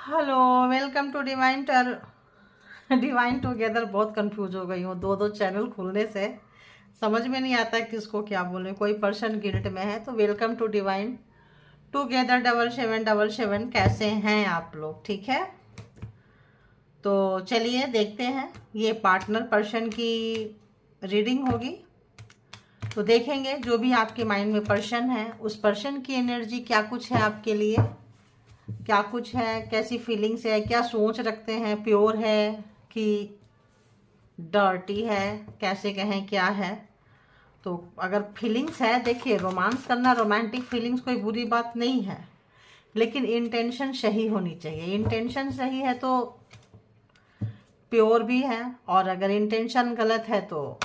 Hello, welcome to divine together. बहुत confuse हो गई हूँ, दो दो चैनल खुलने से समझ में नहीं आता किसको क्या बोले। कोई पर्सन गिल्ट में है तो वेलकम टू डिवाइन टुगेदर 7777। कैसे हैं आप लोग? ठीक है, तो चलिए देखते हैं। ये पार्टनर पर्सन की रीडिंग होगी, तो देखेंगे जो भी आपके माइंड में पर्सन है उस पर्सन की एनर्जी क्या कुछ है आपके लिए, क्या कुछ है, कैसी फीलिंग्स है, क्या सोच रखते हैं, प्योर है कि डर्टी है, कैसे कहें क्या है। तो अगर फीलिंग्स है, देखिए रोमांस करना, रोमांटिक फीलिंग्स कोई बुरी बात नहीं है, लेकिन इंटेंशन सही होनी चाहिए। इंटेंशन सही है तो प्योर भी है, और अगर इंटेंशन गलत है तो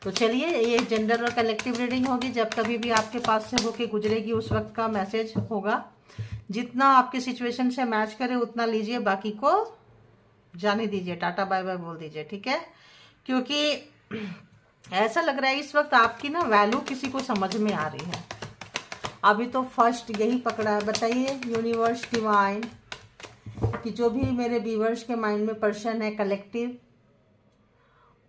चलिए, ये जेंडर और कलेक्टिव रीडिंग होगी। जब कभी भी आपके पास से होके गुजरेगी उस वक्त का मैसेज होगा। जितना आपके सिचुएशन से मैच करे उतना लीजिए, बाकी को जाने दीजिए, टाटा बाय बाय बोल दीजिए, ठीक है। क्योंकि ऐसा लग रहा है इस वक्त आपकी ना वैल्यू किसी को समझ में आ रही है। अभी तो फर्स्ट यही पकड़ा है। बताइए यूनिवर्स डिवाइन कि जो भी मेरे व्यूअर्स के माइंड में पर्सन है कलेक्टिव,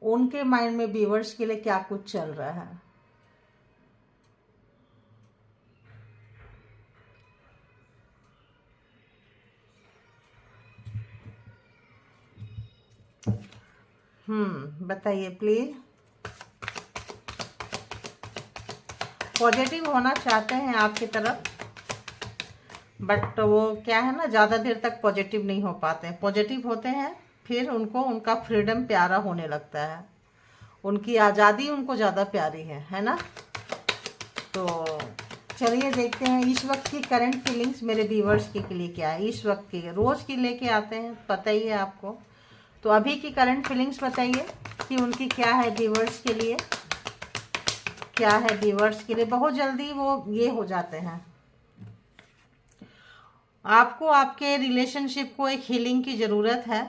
उनके माइंड में व्यूअर्स के लिए क्या कुछ चल रहा है। बताइए प्लीज। पॉजिटिव होना चाहते हैं आपकी तरफ, बट वो क्या है ना, ज़्यादा देर तक पॉजिटिव नहीं हो पाते हैं। पॉजिटिव होते हैं फिर उनको उनका फ्रीडम प्यारा होने लगता है, उनकी आज़ादी उनको ज़्यादा प्यारी है ना। तो चलिए देखते हैं इस वक्त की करंट फीलिंग्स मेरे व्यूअर्स के लिए क्या है। इस वक्त की रोज़ की लेके आते हैं, पता ही है आपको। तो अभी की करंट फीलिंग्स बताइए कि उनकी क्या है व्यूअर्स के लिए, क्या है व्यूअर्स के लिए। बहुत जल्दी वो ये हो जाते हैं। आपको आपके रिलेशनशिप को एक हीलिंग की ज़रूरत है,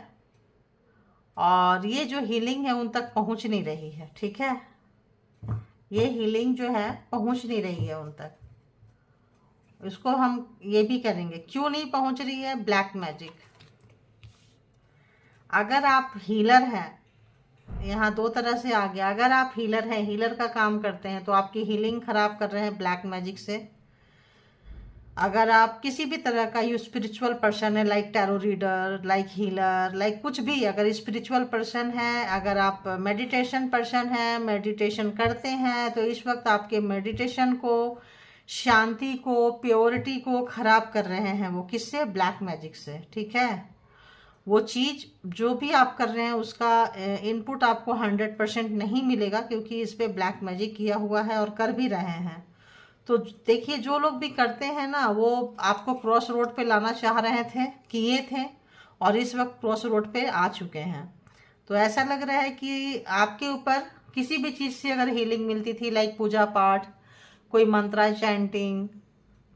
और ये जो हीलिंग है उन तक पहुंच नहीं रही है, ठीक है। ये हीलिंग जो है पहुंच नहीं रही है उन तक। इसको हम ये भी करेंगे, क्यों नहीं पहुंच रही है। Black magic. अगर आप हीलर हैं, यहाँ दो तरह से आ गया। अगर आप हीलर हैं, हीलर का काम करते हैं, तो आपकी हीलिंग खराब कर रहे हैं ब्लैक मैजिक से। अगर आप किसी भी तरह का यू स्पिरिचुअल पर्सन है, like tarot reader, like healer, like कुछ भी, अगर स्पिरिचुअल पर्सन है, अगर आप मेडिटेशन पर्सन है, मेडिटेशन करते हैं, तो इस वक्त आपके मेडिटेशन को, शांति को, प्योरिटी को खराब कर रहे हैं वो। किससे? ब्लैक मैजिक से, ठीक है। वो चीज़ जो भी आप कर रहे हैं उसका इनपुट आपको 100% नहीं मिलेगा, क्योंकि इस पे ब्लैक मैजिक किया हुआ है और कर भी रहे हैं। तो देखिए, जो लोग भी करते हैं ना, वो आपको क्रॉस रोड पे लाना चाह रहे थे, किए थे, और इस वक्त क्रॉस रोड पे आ चुके हैं। तो ऐसा लग रहा है कि आपके ऊपर किसी भी चीज़ से अगर हीलिंग मिलती थी, लाइक पूजा पाठ, कोई मंत्रा चैंटिंग,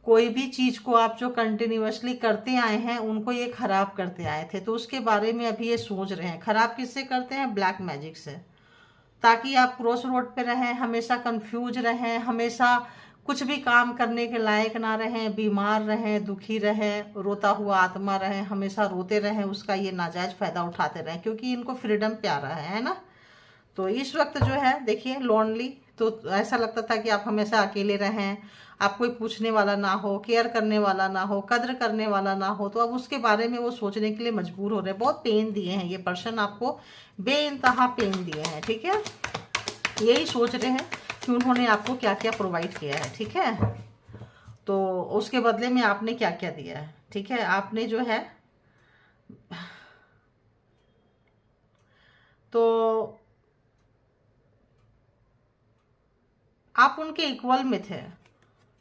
कोई भी चीज़ को आप जो कंटिन्यूअसली करते आए हैं, उनको ये खराब करते आए थे, तो उसके बारे में अभी ये सोच रहे हैं। खराब किससे करते हैं? ब्लैक मैजिक से। ताकि आप क्रॉस रोड पे रहें, हमेशा कंफ्यूज रहें, हमेशा कुछ भी काम करने के लायक ना रहें, बीमार रहें, दुखी रहें, रोता हुआ आत्मा रहें, हमेशा रोते रहें, उसका ये नाजायज फायदा उठाते रहें, क्योंकि इनको फ्रीडम प्यारा है ना। तो इस वक्त जो है देखिए लोनली, तो ऐसा लगता था कि आप हमेशा अकेले रहें, आप कोई पूछने वाला ना हो, केयर करने वाला ना हो, कद्र करने वाला ना हो। तो अब उसके बारे में वो सोचने के लिए मजबूर हो रहे हैं। बहुत पेन दिए हैं ये पर्सन आपको, बेइंतहा पेन दिए हैं, ठीक है। यही सोच रहे हैं कि उन्होंने आपको क्या क्या प्रोवाइड किया है, ठीक है। तो उसके बदले में आपने क्या क्या दिया है, ठीक है। आपने जो है तो आप उनके इक्वल में थे,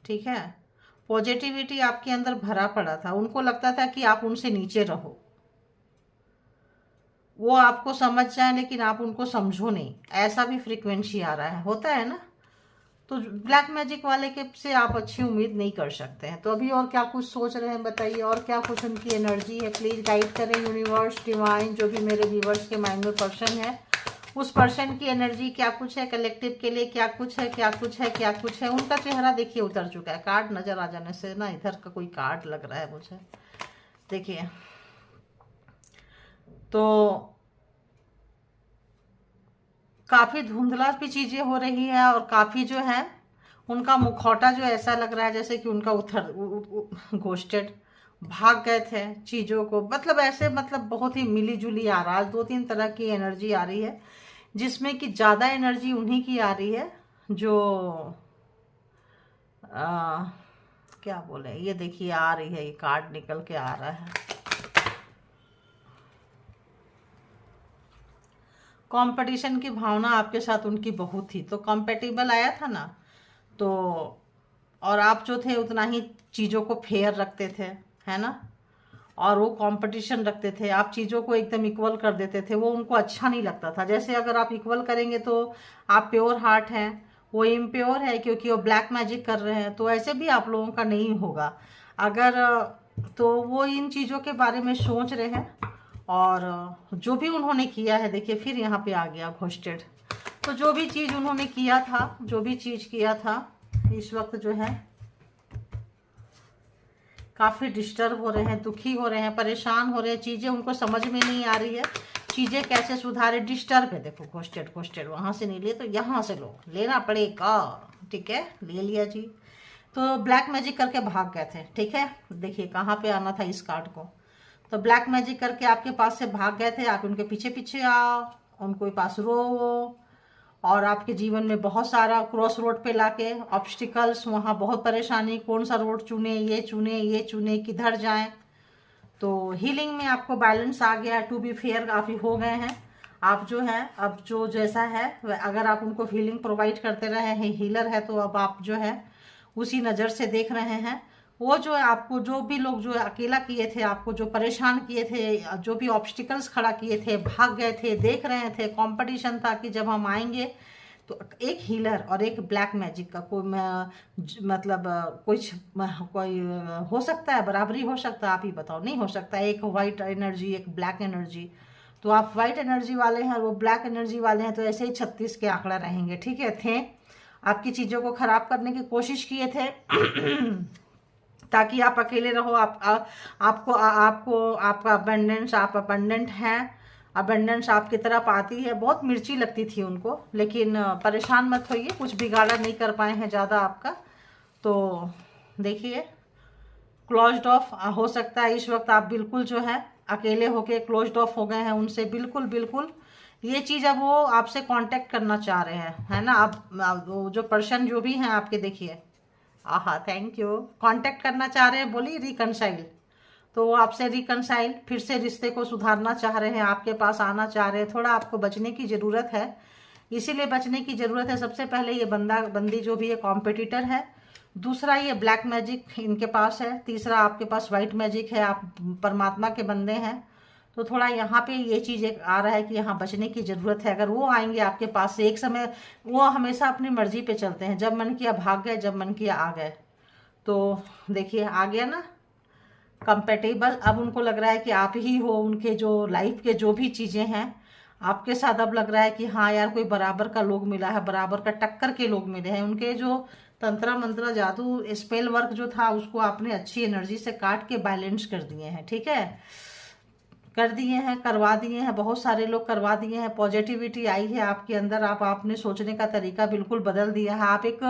ठीक है। पॉजिटिविटी आपके अंदर भरा पड़ा था। उनको लगता था कि आप उनसे नीचे रहो, वो आपको समझ जाए, लेकिन आप उनको समझो नहीं। ऐसा भी फ्रीक्वेंसी आ रहा है, होता है ना। तो ब्लैक मैजिक वाले के से आप अच्छी उम्मीद नहीं कर सकते हैं। तो अभी और क्या कुछ सोच रहे हैं बताइए, और क्या कुछ उनकी एनर्जी है। प्लीज गाइड करें यूनिवर्स डिवाइन, जो भी मेरे व्यूवर्स के माइंड में पर्सन है, उस पर्सन की एनर्जी क्या कुछ है कलेक्टिव के लिए, क्या कुछ है, क्या कुछ है, क्या कुछ है। उनका चेहरा देखिए उतर चुका है। कार्ड नजर आ जाने से ना, इधर का कोई कार्ड लग रहा है मुझे। देखिए, तो काफी धुंधला भी चीजें हो रही है और काफी जो है उनका मुखौटा जो ऐसा लग रहा है जैसे कि उनका उथर घोस्टेड भाग गए थे चीजों को, मतलब ऐसे, मतलब बहुत ही मिली जुली आ रहा है। 2-3 तरह की एनर्जी आ रही है, जिसमें कि ज्यादा एनर्जी उन्हीं की आ रही है जो आ, क्या बोले, ये देखिए आ रही है, ये कार्ड निकल के आ रहा है। कंपटीशन की भावना आपके साथ उनकी बहुत थी, तो कंपेटेबल आया था ना, तो और आप जो थे उतना ही चीज़ों को फेयर रखते थे, है ना, और वो कंपटीशन रखते थे, आप चीज़ों को एकदम इक्वल कर देते थे, वो उनको अच्छा नहीं लगता था। जैसे अगर आप इक्वल करेंगे तो आप प्योर हार्ट हैं, वो इम्प्योर है क्योंकि वो ब्लैक मैजिक कर रहे हैं, तो ऐसे भी आप लोगों का नहीं होगा अगर, तो वो इन चीज़ों के बारे में सोच रहे हैं। और जो भी उन्होंने किया है, देखिए फिर यहाँ पे आ गया घोस्टेड, तो जो भी चीज़ उन्होंने किया था, जो भी चीज़ किया था, इस वक्त जो है काफ़ी डिस्टर्ब हो रहे हैं, दुखी हो रहे हैं, परेशान हो रहे हैं, चीज़ें उनको समझ में नहीं आ रही है, चीज़ें कैसे सुधारे, डिस्टर्ब है। देखो घोस्टेड, घोस्टेड वहाँ से नहीं लिए तो यहाँ से लो, लेना पड़ेगा, ठीक है, ले लिया जी। तो ब्लैक मैजिक करके भाग गए थे, ठीक है, देखिए कहाँ पे आना था इस कार्ड को। तो ब्लैक मैजिक करके आपके पास से भाग गए थे, आप उनके पीछे पीछे आओ, उनको पास रो, और आपके जीवन में बहुत सारा क्रॉस रोड पे लाके ऑब्स्टिकल्स, वहाँ बहुत परेशानी, कौन सा रोड चुने, ये चुने, ये चुने, किधर जाएं। तो हीलिंग में आपको बैलेंस आ गया, टू बी फेयर काफ़ी हो गए हैं आप जो है, अब जो जैसा है अगर आप उनको हीलिंग प्रोवाइड करते रहे हैं, हीलर है, तो अब आप जो है उसी नज़र से देख रहे हैं। वो जो है आपको, जो भी लोग जो अकेला किए थे, आपको जो परेशान किए थे, जो भी ऑब्स्टिकल्स खड़ा किए थे, भाग गए थे, देख रहे थे, कंपटीशन था कि जब हम आएंगे तो एक हीलर और एक ब्लैक मैजिक का कोई मतलब कुछ कोई हो सकता है, बराबरी हो सकता है, आप ही बताओ, नहीं हो सकता। एक वाइट एनर्जी, एक ब्लैक एनर्जी, तो आप वाइट एनर्जी वाले हैं, वो ब्लैक एनर्जी वाले हैं, तो ऐसे ही 36 के आंकड़ा रहेंगे, ठीक है। थे आपकी चीज़ों को खराब करने की कोशिश किए थे ताकि आप अकेले रहो, आपको आपका अबंडेंस, आप अबंडेंट हैं, अबंडेंस आपकी तरफ आती है, बहुत मिर्ची लगती थी उनको, लेकिन परेशान मत होइए, कुछ बिगाड़ा नहीं कर पाए हैं ज़्यादा आपका। तो देखिए क्लोज्ड ऑफ हो सकता है इस वक्त आप बिल्कुल जो है अकेले होके क्लोज्ड ऑफ हो गए हैं उनसे, बिल्कुल बिल्कुल। ये चीज़ अब वो आपसे कांटेक्ट करना चाह रहे हैं, है ना, आप जो पर्सन जो भी हैं आपके, देखिए आहा थैंक यू, कांटेक्ट करना चाह रहे हैं, बोलिए रिकनसाइल, तो वो आपसे रिकनसाइल, फिर से रिश्ते को सुधारना चाह रहे हैं, आपके पास आना चाह रहे हैं। थोड़ा आपको बचने की ज़रूरत है, इसीलिए बचने की ज़रूरत है। सबसे पहले ये बंदा बंदी जो भी है कॉम्पिटिटर है, दूसरा ये ब्लैक मैजिक इनके पास है, तीसरा आपके पास वाइट मैजिक है, आप परमात्मा के बंदे हैं। तो थोड़ा यहाँ पे ये चीज़ एक आ रहा है कि यहाँ बचने की ज़रूरत है। अगर वो आएंगे आपके पास से, एक समय वो हमेशा अपनी मर्जी पे चलते हैं, जब मन किया भाग गए, जब मन किया आ गए। तो देखिए आ गया ना कंपेटेबल, अब उनको लग रहा है कि आप ही हो उनके जो लाइफ के जो भी चीज़ें हैं आपके साथ, अब लग रहा है कि हाँ यार कोई बराबर का लोग मिला है, बराबर का टक्कर के लोग मिले हैं। उनके जो तंत्र मंत्र जादू स्पेल वर्क जो था उसको आपने अच्छी एनर्जी से काट के बैलेंस कर दिए हैं, ठीक है, कर दिए हैं, करवा दिए हैं, बहुत सारे लोग करवा दिए हैं। पॉजिटिविटी आई है आपके अंदर, आपने सोचने का तरीका बिल्कुल बदल दिया है, आप एक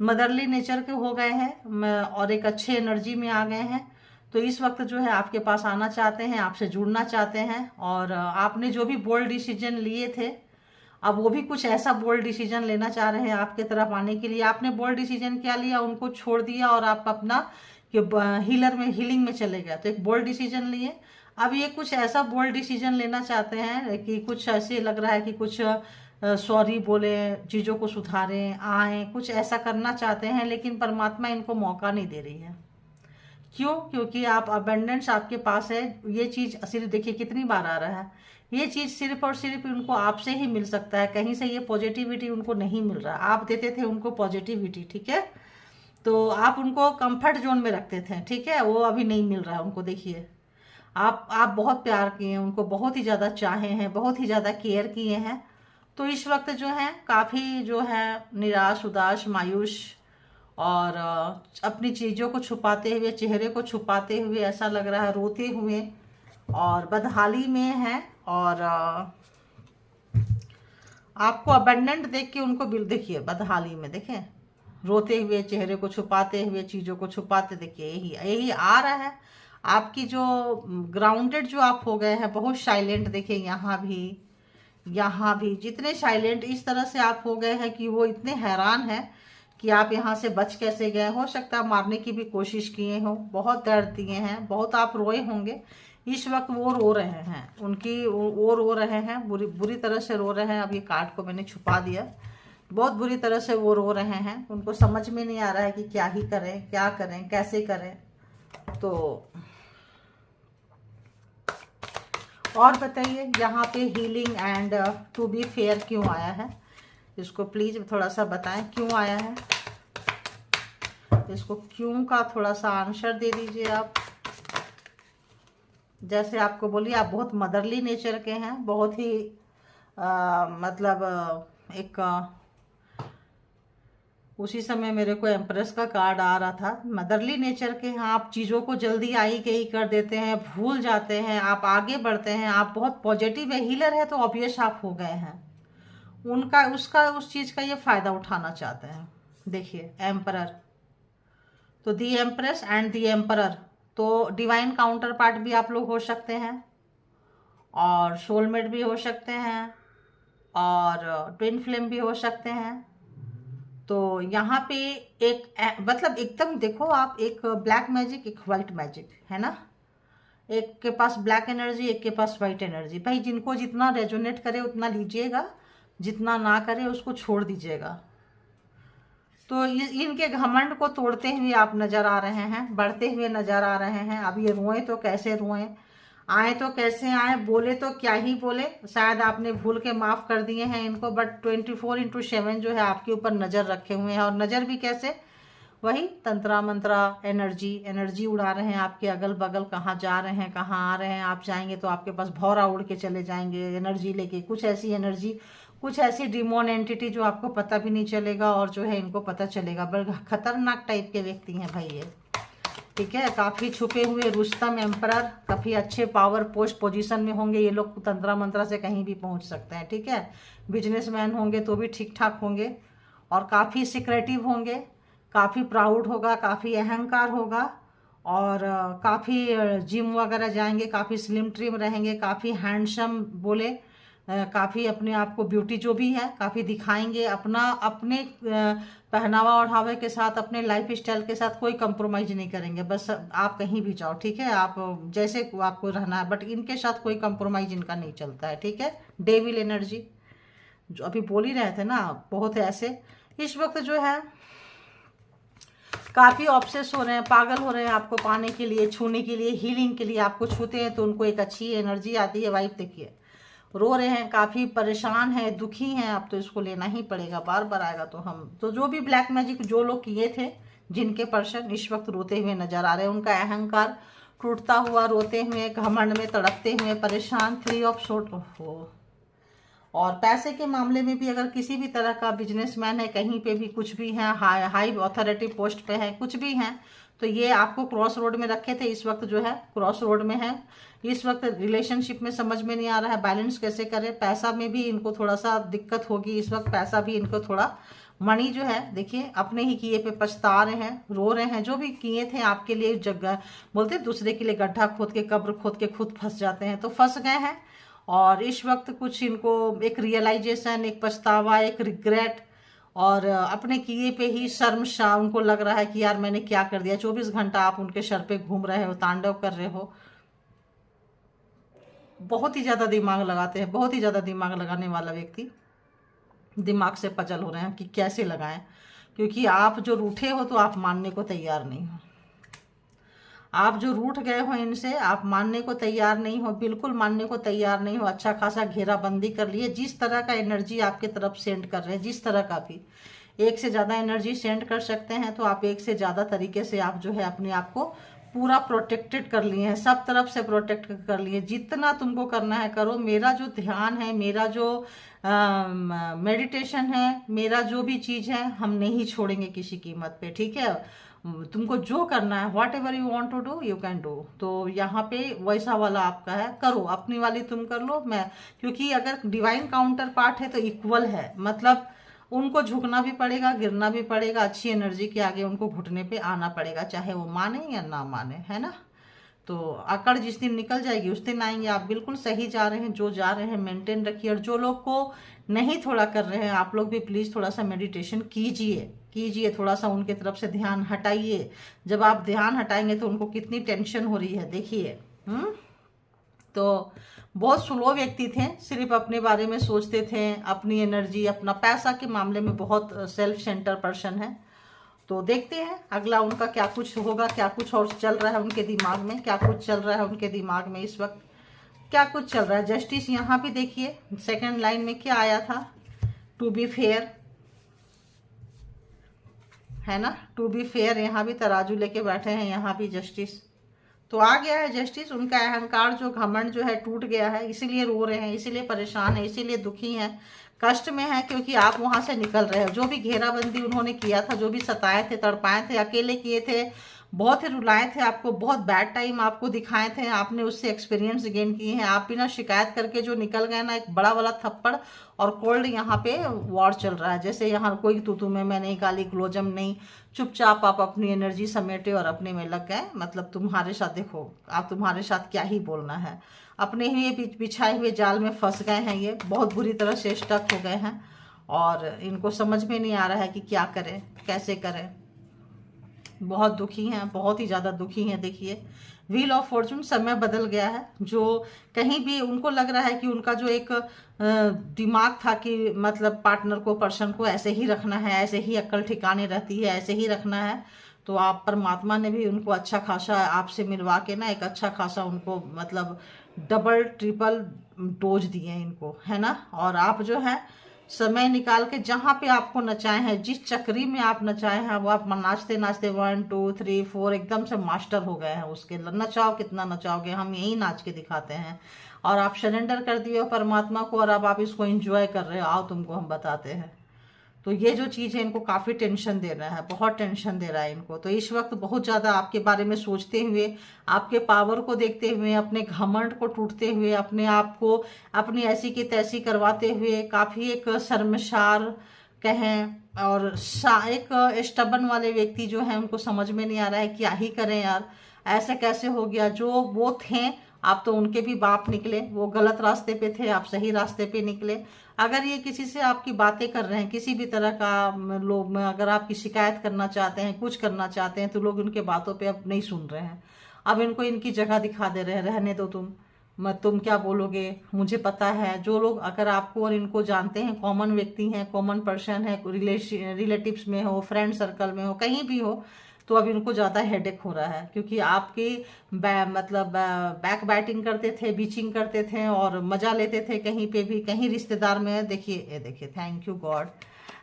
मदरली नेचर के हो गए हैं और एक अच्छे एनर्जी में आ गए हैं। तो इस वक्त जो है आपके पास आना चाहते हैं, आपसे जुड़ना चाहते हैं, और आपने जो भी बोल्ड डिसीजन लिए थे, अब वो भी कुछ ऐसा बोल्ड डिसीजन लेना चाह रहे हैं आपके तरफ आने के लिए। आपने बोल्ड डिसीजन क्या लिया, उनको छोड़ दिया और आप अपना हीलिंग में चले गए, तो एक बोल्ड डिसीजन लिए। अब ये कुछ ऐसा बोल्ड डिसीजन लेना चाहते हैं कि कुछ ऐसे लग रहा है कि कुछ सॉरी बोले, चीज़ों को सुधारें, आए, कुछ ऐसा करना चाहते हैं, लेकिन परमात्मा इनको मौका नहीं दे रही है। क्यों? क्योंकि आप अबंडेंस आपके पास है। ये चीज़ सिर्फ देखिए कितनी बार आ रहा है, ये चीज़ सिर्फ और सिर्फ उनको आपसे ही मिल सकता है, कहीं से ये पॉजिटिविटी उनको नहीं मिल रहा। आप देते थे उनको पॉजिटिविटी, ठीक है, तो आप उनको कंफर्ट जोन में रखते थे, ठीक है, वो अभी नहीं मिल रहा है उनको। देखिए आप बहुत प्यार किए हैं उनको, बहुत ही ज़्यादा चाहे हैं, बहुत ही ज़्यादा केयर किए हैं। तो इस वक्त जो है काफ़ी जो है निराश, उदास, मायूस और अपनी चीज़ों को छुपाते हुए, चेहरे को छुपाते हुए, ऐसा लग रहा है रोते हुए, और बदहाली में है। और आपको अबंडेंट देख के उनको बिल देखिए, बदहाली में देखें, रोते हुए, चेहरे को छुपाते हुए, चीज़ों को छुपाते, देखिए यही यही आ रहा है। आपकी जो ग्राउंडेड जो आप हो गए हैं, बहुत साइलेंट, देखिए यहाँ भी जितने साइलेंट इस तरह से आप हो गए हैं कि वो इतने हैरान हैं कि आप यहाँ से बच कैसे गए। हो सकता है मारने की भी कोशिश किए हो, बहुत दर्द दिए हैं, बहुत आप रोए होंगे। इस वक्त वो रो रहे हैं, वो रो रहे हैं, बुरी तरह से रो रहे हैं। अब ये कार्ड को मैंने छुपा दिया, बहुत बुरी तरह से वो रो रहे हैं। उनको समझ में नहीं आ रहा है कि क्या ही करें, क्या करें, कैसे करें। तो और बताइए यहाँ पे healing and to be fair क्यों आया है, इसको प्लीज थोड़ा सा बताएं क्यों आया है। इसको क्यों का थोड़ा सा आंसर दे दीजिए आप। जैसे आपको बोलिए, आप बहुत मदरली नेचर के हैं, बहुत ही मतलब एक उसी समय मेरे को एम्प्रेस का कार्ड आ रहा था। मदरली नेचर के हैं आप, चीज़ों को जल्दी आई गई कर देते हैं, भूल जाते हैं, आप आगे बढ़ते हैं, आप बहुत पॉजिटिव है। हीलर है तो ऑब्वियस आप हो गए हैं, उस चीज़ का ये फ़ायदा उठाना चाहते हैं। देखिए एम्परर, तो the empress and the emperor, तो डिवाइन काउंटर पार्ट भी आप लोग हो सकते हैं, और सोलमेट भी हो सकते हैं, और ट्विन फ्लेम भी हो सकते हैं। तो यहाँ पे एक मतलब एकदम देखो आप, एक ब्लैक मैजिक, एक वाइट मैजिक है ना। एक के पास ब्लैक एनर्जी, एक के पास वाइट एनर्जी। भाई जिनको जितना रेजोनेट करे उतना लीजिएगा, जितना ना करे उसको छोड़ दीजिएगा। तो इनके घमंड को तोड़ते हुए आप नजर आ रहे हैं, बढ़ते हुए नजर आ रहे हैं। अब ये रोए तो कैसे रोए, आए तो कैसे आए, बोले तो क्या ही बोले। शायद आपने भूल के माफ कर दिए हैं इनको, बट 24/7 जो है आपके ऊपर नजर रखे हुए हैं। और नजर भी कैसे, वही तंत्रा मंत्रा एनर्जी उड़ा रहे हैं आपके अगल बगल। कहाँ जा रहे हैं, कहाँ आ रहे हैं। आप जाएंगे तो आपके पास भौरा उड़ के चले जाएंगे एनर्जी लेके, कुछ ऐसी एनर्जी, कुछ ऐसी डिमोन एंटिटी जो आपको पता भी नहीं चलेगा, और जो है इनको पता चलेगा। बड़े खतरनाक टाइप के व्यक्ति हैं भाई ये, ठीक है। काफ़ी छुपे हुए रुस्तम एम्परर, काफ़ी अच्छे पावर पोस्ट पोजीशन में होंगे ये लोग, तंत्रा मंत्रा से कहीं भी पहुंच सकते हैं, ठीक है। बिजनेसमैन होंगे तो भी ठीक ठाक होंगे, और काफ़ी सिक्रेटिव होंगे, काफ़ी प्राउड होगा, काफ़ी अहंकार होगा, और काफ़ी जिम वगैरह जाएंगे, काफ़ी स्लिम ट्रिम रहेंगे, काफ़ी हैंडसम बोले, काफ़ी अपने आप को ब्यूटी जो भी है काफ़ी दिखाएंगे। अपने पहनावा ओढ़ावे के साथ, अपने लाइफ स्टाइल के साथ कोई कंप्रोमाइज नहीं करेंगे। बस आप कहीं भी जाओ, ठीक है, आप जैसे आपको रहना है, बट इनके साथ कोई कंप्रोमाइज इनका नहीं चलता है, ठीक है। डेविल एनर्जी जो अभी बोल ही रहे थे ना, बहुत ऐसे इस वक्त जो है काफ़ी ऑब्सेस हो रहे हैं, पागल हो रहे हैं आपको पाने के लिए, छूने के लिए, हीलिंग के लिए। आपको छूते हैं तो उनको एक अच्छी एनर्जी आती है, वाइब देखिए। रो रहे हैं, काफ़ी परेशान हैं, दुखी हैं। अब तो इसको लेना ही पड़ेगा, बार बार आएगा तो हम तो जो भी ब्लैक मैजिक जो लोग किए थे, जिनके पर्सन इस वक्त रोते हुए नजर आ रहे हैं। उनका अहंकार टूटता हुआ, रोते हुए, घमंड में तड़पते हुए, परेशान। 3 ऑफ सोर्ड हो। और पैसे के मामले में भी अगर किसी भी तरह का बिजनेसमैन है, कहीं पे भी कुछ भी है, हाई अथॉरिटी पोस्ट पे है, कुछ भी है, तो ये आपको क्रॉस रोड में रखे थे, इस वक्त जो है क्रॉस रोड में है। इस वक्त रिलेशनशिप में समझ में नहीं आ रहा है बैलेंस कैसे करें। पैसा में भी इनको थोड़ा सा दिक्कत होगी इस वक्त, पैसा भी इनको थोड़ा, मनी जो है देखिए अपने ही किए पे पछता रहे हैं, रो रहे हैं। जो भी किए थे आपके लिए, जगह बोलते दूसरे के लिए गड्ढा खोद के, कब्र खोद के खुद फंस जाते हैं, तो फंस गए हैं। और इस वक्त कुछ इनको एक रियलाइजेशन, एक पछतावा, एक रिग्रेट, और अपने किए पे ही शर्मशा उनको लग रहा है कि यार मैंने क्या कर दिया। 24 घंटा आप उनके सर पे घूम रहे हो, तांडव कर रहे हो। बहुत ही ज़्यादा दिमाग लगाते हैं, बहुत ही ज़्यादा दिमाग लगाने वाला व्यक्ति, दिमाग से पजल हो रहे हैं कि कैसे लगाएं। क्योंकि आप जो रूठे हो तो आप मानने को तैयार नहीं हो। आप जो रूठ गए हो इनसे, आप मानने को तैयार नहीं हो, बिल्कुल मानने को तैयार नहीं हो। अच्छा खासा घेराबंदी कर लिए। जिस तरह का एनर्जी आपके तरफ सेंड कर रहे हैं, जिस तरह का भी, एक से ज़्यादा एनर्जी सेंड कर सकते हैं, तो आप एक से ज़्यादा तरीके से आप जो है अपने आप को पूरा प्रोटेक्टेड कर लिए हैं, सब तरफ से प्रोटेक्ट कर लिए। जितना तुमको करना है करो। मेरा जो ध्यान है, मेरा जो मेडिटेशन है, मेरा जो भी चीज़ है, हम नहीं छोड़ेंगे किसी कीमत पे, ठीक है। तुमको जो करना है, whatever you want to do you can do. तो यहाँ पे वैसा वाला आपका है, करो अपनी वाली तुम कर लो। मैं क्योंकि अगर डिवाइन काउंटर पार्ट है तो इक्वल है, मतलब उनको झुकना भी पड़ेगा, गिरना भी पड़ेगा, अच्छी एनर्जी के आगे उनको घुटने पे आना पड़ेगा, चाहे वो माने या ना माने, है ना। तो अकड़ जिस दिन निकल जाएगी उस दिन आएंगे। आप बिल्कुल सही जा रहे हैं, जो जा रहे हैं मेंटेन रखिए। और जो लोग को नहीं थोड़ा कर रहे हैं, आप लोग भी प्लीज थोड़ा सा मेडिटेशन कीजिए, कीजिए थोड़ा सा उनके तरफ से ध्यान हटाइए। जब आप ध्यान हटाएंगे तो उनको कितनी टेंशन हो रही है, देखिए। तो बहुत स्लो व्यक्ति थे, सिर्फ अपने बारे में सोचते थे, अपनी एनर्जी, अपना पैसा के मामले में बहुत सेल्फ सेंटर पर्सन है। तो देखते हैं अगला उनका क्या कुछ होगा, क्या कुछ और चल रहा है उनके दिमाग में, क्या कुछ चल रहा है उनके दिमाग में इस वक्त, क्या कुछ चल रहा है। जस्टिस यहाँ पे देखिए सेकंड लाइन में क्या आया था, टू बी फेयर, है ना। टू बी फेयर, यहाँ भी तराजू लेके बैठे हैं, यहाँ भी जस्टिस। तो आ गया है जस्टिस। उनका अहंकार जो घमंड जो है टूट गया है, इसीलिए रो रहे हैं, इसीलिए परेशान है, इसीलिए दुखी हैं, कष्ट में है, क्योंकि आप वहां से निकल रहे हो। जो भी घेराबंदी उन्होंने किया था, जो भी सताए थे, तड़पाए थे, अकेले किए थे, बहुत ही रुलाए थे आपको, बहुत बैड टाइम आपको दिखाए थे, आपने उससे एक्सपीरियंस गेन किए हैं। आप बिना शिकायत करके जो निकल गए ना, एक बड़ा वाला थप्पड़ और कोल्ड यहाँ पे वॉर चल रहा है। जैसे यहाँ कोई तू में नहीं, गाली ग्लोजम नहीं, चुपचाप आप अपनी एनर्जी समेटे और अपने में लग गए। मतलब तुम्हारे साथ देखो, आप तुम्हारे साथ क्या ही बोलना है, अपने ही बिछाए हुए जाल में फंस गए हैं। ये बहुत बुरी तरह से स्टक हो गए हैं और इनको समझ में नहीं आ रहा है कि क्या करें, कैसे करें। बहुत दुखी हैं, बहुत ही ज़्यादा दुखी हैं। देखिए व्हील ऑफ फॉर्चून, समय बदल गया है। जो कहीं भी उनको लग रहा है कि उनका जो एक दिमाग था कि मतलब पार्टनर को, पर्सन को ऐसे ही रखना है, ऐसे ही अक्ल ठिकाने रहती है, ऐसे ही रखना है। तो आप परमात्मा ने भी उनको अच्छा खासा आपसे मिलवा के ना, एक अच्छा खासा उनको मतलब डबल ट्रिपल डोज दिए इनको, है ना। और आप जो है समय निकाल के जहाँ पे आपको नचाए हैं, जिस चक्री में आप नचाए हैं, वो आप नाचते नाचते 1 2 3 4 एकदम से मास्टर हो गए हैं उसके। नचाओ, कितना नचाओगे, हम यही नाच के दिखाते हैं। और आप सरेंडर कर दिए हो परमात्मा को और अब आप इसको एंजॉय कर रहे हो। आओ तुमको हम बताते हैं। तो ये जो चीज़ है इनको काफ़ी टेंशन दे रहा है, बहुत टेंशन दे रहा है इनको। तो इस वक्त बहुत ज़्यादा आपके बारे में सोचते हुए, आपके पावर को देखते हुए, अपने घमंड को टूटते हुए, अपने आप को अपनी ऐसी की तैसी करवाते हुए, काफ़ी एक शर्मसार कहें और एक स्टबन वाले व्यक्ति जो है, उनको समझ में नहीं आ रहा है क्या ही करें यार, ऐसे कैसे हो गया। जो वो थे, आप तो उनके भी बाप निकले। वो गलत रास्ते पे थे, आप सही रास्ते पे निकले। अगर ये किसी से आपकी बातें कर रहे हैं, किसी भी तरह का लोग, अगर आपकी शिकायत करना चाहते हैं, कुछ करना चाहते हैं, तो लोग उनके बातों पे अब नहीं सुन रहे हैं। अब इनको इनकी जगह दिखा दे रहे हैं, रहने दो तुम क्या बोलोगे, मुझे पता है। जो लोग अगर आपको और इनको जानते हैं, कॉमन व्यक्ति हैं, कॉमन पर्सन है, रिलेटिव्स में हो, फ्रेंड सर्कल में हो, कहीं भी हो, तो अब इनको ज़्यादा हेडेक हो रहा है। क्योंकि आपकी मतलब बैक बैटिंग करते थे, बीचिंग करते थे और मज़ा लेते थे कहीं पे भी, कहीं रिश्तेदार में। देखिए ये देखिए, थैंक यू गॉड।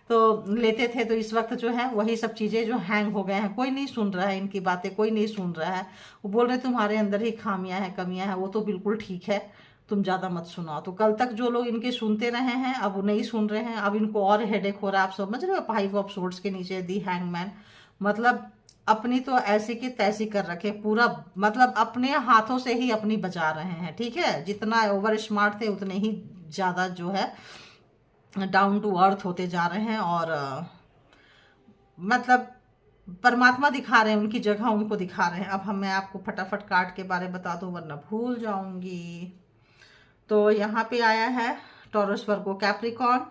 तो लेते थे, तो इस वक्त जो है वही सब चीज़ें जो हैंग हो गए हैं। कोई नहीं सुन रहा है इनकी बातें, कोई नहीं सुन रहा है। वो बोल रहे तुम्हारे अंदर ही खामियां हैं, कमियां हैं। वो तो बिल्कुल ठीक है, तुम ज़्यादा मत सुनाओ। तो कल तक जो लोग इनके सुनते रहे हैं, अब वो नहीं सुन रहे हैं। अब इनको और हेडेक हो रहा है। आप समझ रहे हो, 5 ऑफ सोर्ड्स के नीचे दी हैंगमैन, मतलब अपनी तो ऐसी की तैसी कर रखे पूरा, मतलब अपने हाथों से ही अपनी बचा रहे हैं, ठीक है। जितना ओवर स्मार्ट थे उतने ही ज़्यादा जो है डाउन टू अर्थ होते जा रहे हैं। और मतलब परमात्मा दिखा रहे हैं, उनकी जगह उनको दिखा रहे हैं। अब मैं आपको फटाफट कार्ड के बारे में बता दूं वरना भूल जाऊंगी। तो यहाँ पे आया है टॉरस, वर्गो, कैप्रिकॉर्न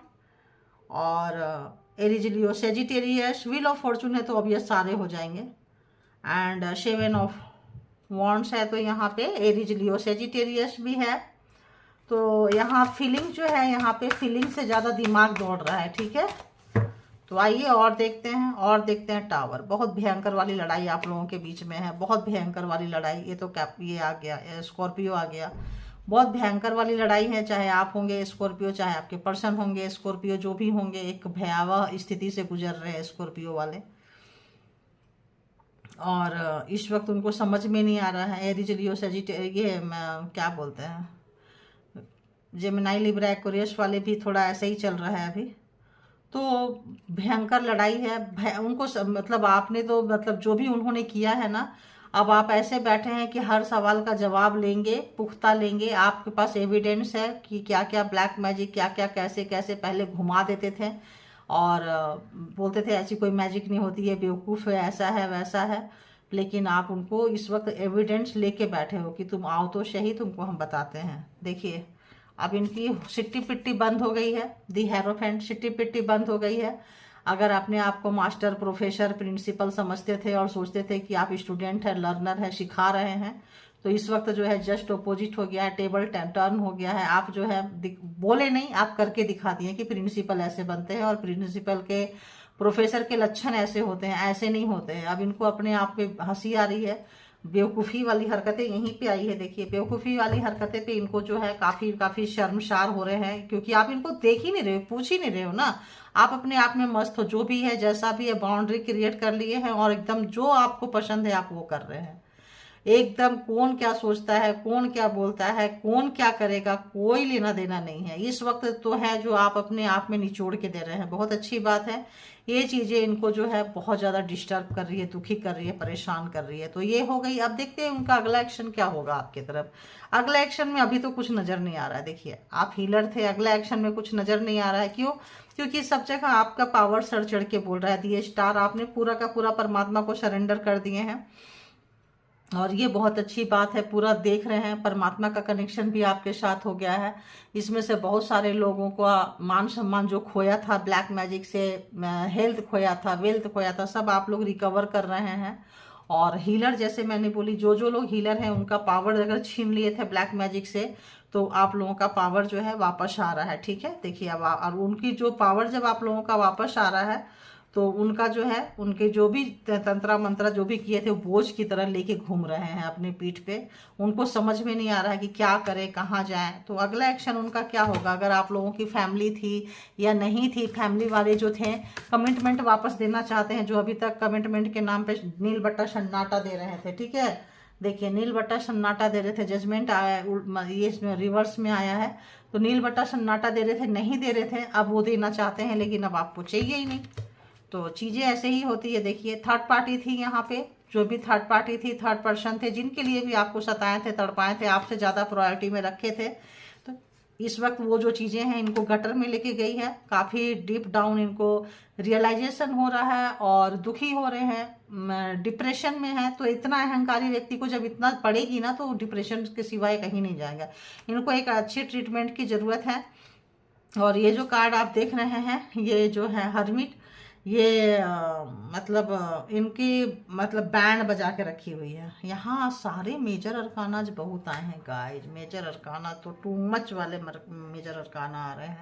और Aries, Leo, Sagittarius. Wheel of Fortune है तो अब ये सारे हो जाएंगे। एंड 7 ऑफ वॉन्ड्स है तो यहाँ पे एरीज, लियो, सेजिटेरियस भी है। तो यहाँ फीलिंग जो है, यहाँ पे फीलिंग से ज़्यादा दिमाग दौड़ रहा है, ठीक है। तो आइए और देखते हैं, और देखते हैं टावर। बहुत भयंकर वाली लड़ाई आप लोगों के बीच में है, बहुत भयंकर वाली लड़ाई। ये तो ये आ गया, स्कॉर्पियो आ गया। बहुत भयंकर वाली लड़ाई है, चाहे आप होंगे स्कॉर्पियो, चाहे आपके पर्सन होंगे स्कॉर्पियो, जो भी होंगे, एक भयावह स्थिति से गुजर रहे हैं स्कॉर्पियो वाले। और इस वक्त उनको समझ में नहीं आ रहा है एरीज लियो ये क्या बोलते हैं, जेमिनी लिब्रा एक्वेरियस वाले भी थोड़ा ऐसे ही चल रहा है अभी। तो भयंकर लड़ाई है उनको मतलब आपने तो मतलब जो भी उन्होंने किया है ना, अब आप ऐसे बैठे हैं कि हर सवाल का जवाब लेंगे, पुख्ता लेंगे, आपके पास एविडेंस है कि क्या क्या ब्लैक मैजिक, क्या क्या कैसे कैसे पहले घुमा देते थे और बोलते थे ऐसी कोई मैजिक नहीं होती है, बेवकूफ़ है, ऐसा है वैसा है। लेकिन आप उनको इस वक्त एविडेंस लेके बैठे हो कि तुम आओ तो सही, तुमको हम बताते हैं। देखिए अब इनकी सिट्टी पिट्टी बंद हो गई है, दी हेरोफेंट सिट्टी पिट्टी बंद हो गई है। अगर अपने आप को मास्टर, प्रोफेसर, प्रिंसिपल समझते थे और सोचते थे कि आप स्टूडेंट है, लर्नर है, सिखा रहे हैं, तो इस वक्त जो है जस्ट अपोजिट हो गया है, टेबल टर्न हो गया है। आप जो है बोले नहीं, आप करके दिखा दिए कि प्रिंसिपल ऐसे बनते हैं और प्रिंसिपल के, प्रोफेसर के लक्षण ऐसे होते हैं, ऐसे नहीं होते हैं। अब इनको अपने आप पे हंसी आ रही है, बेवकूफ़ी वाली हरकतें यहीं पे आई है। देखिए बेवकूफ़ी वाली हरकतें पे इनको जो है काफ़ी काफ़ी शर्मसार हो रहे हैं, क्योंकि आप इनको देख ही नहीं रहे हो, पूछ ही नहीं रहे हो ना। आप अपने आप में मस्त हो, जो भी है जैसा भी है बाउंड्री क्रिएट कर लिए हैं और एकदम जो आपको पसंद है आप वो कर रहे हैं। एकदम कौन क्या सोचता है, कौन क्या बोलता है, कौन क्या करेगा, कोई लेना देना नहीं है इस वक्त। तो है जो आप अपने आप में निचोड़ के दे रहे हैं, बहुत अच्छी बात है। ये चीज़ें इनको जो है बहुत ज़्यादा डिस्टर्ब कर रही है, दुखी कर रही है, परेशान कर रही है। तो ये हो गई। अब देखते हैं उनका अगला एक्शन क्या होगा आपकी तरफ। अगला एक्शन में अभी तो कुछ नज़र नहीं आ रहा है। देखिए आप हीलर थे, अगला एक्शन में कुछ नज़र नहीं आ रहा है। क्यों? क्योंकि सब जगह आपका पावर सर चढ़ के बोल रहा है। दिए स्टार, आपने पूरा का पूरा परमात्मा को सरेंडर कर दिए हैं और ये बहुत अच्छी बात है। पूरा देख रहे हैं, परमात्मा का कनेक्शन भी आपके साथ हो गया है। इसमें से बहुत सारे लोगों का मान सम्मान जो खोया था ब्लैक मैजिक से, हेल्थ खोया था, वेल्थ खोया था, सब आप लोग रिकवर कर रहे हैं। और हीलर, जैसे मैंने बोली, जो जो लोग हीलर हैं उनका पावर अगर छीन लिए थे ब्लैक मैजिक से, तो आप लोगों का पावर जो है वापस आ रहा है। ठीक है, देखिए अब और उनकी जो पावर जब आप लोगों का वापस आ रहा है, तो उनका जो है, उनके जो भी तंत्रा मंत्रा जो भी किए थे वो बोझ की तरह लेके घूम रहे हैं अपने पीठ पे। उनको समझ में नहीं आ रहा है कि क्या करें, कहाँ जाएं। तो अगला एक्शन उनका क्या होगा? अगर आप लोगों की फैमिली थी या नहीं थी, फैमिली वाले जो थे कमिटमेंट वापस देना चाहते हैं, जो अभी तक कमिटमेंट के नाम पे नील बट्टा सन्नाटा दे रहे थे। ठीक है, देखिए नील बट्टा सन्नाटा दे रहे थे, जजमेंट आया ये इसमें रिवर्स में आया है। तो नील बट्टा सन्नाटा दे रहे थे, नहीं दे रहे थे, अब वो देना चाहते हैं, लेकिन अब आपको चाहिए ही नहीं। तो चीज़ें ऐसे ही होती है। देखिए थर्ड पार्टी थी यहाँ पे, जो भी थर्ड पार्टी थी, थर्ड पर्सन थे, जिनके लिए भी आपको सताए थे, तड़पाए थे, आपसे ज़्यादा प्रायोरिटी में रखे थे, तो इस वक्त वो जो चीज़ें हैं इनको गटर में लेके गई है। काफ़ी डीप डाउन इनको रियलाइजेशन हो रहा है और दुखी हो रहे हैं, डिप्रेशन में है। तो इतना अहंकारी व्यक्ति को जब इतना पड़ेगी ना, तो डिप्रेशन के सिवाय कहीं नहीं जाएगा। इनको एक अच्छी ट्रीटमेंट की ज़रूरत है। और ये जो कार्ड आप देख रहे हैं, ये जो है हर्मिट, ये मतलब इनकी मतलब बैंड बजा के रखी हुई है। यहाँ सारे मेजर अरकाना बहुत आए हैं गाइज। मेजर अरकाना तो टू मच वाले मेजर अरकाना आ रहे हैं।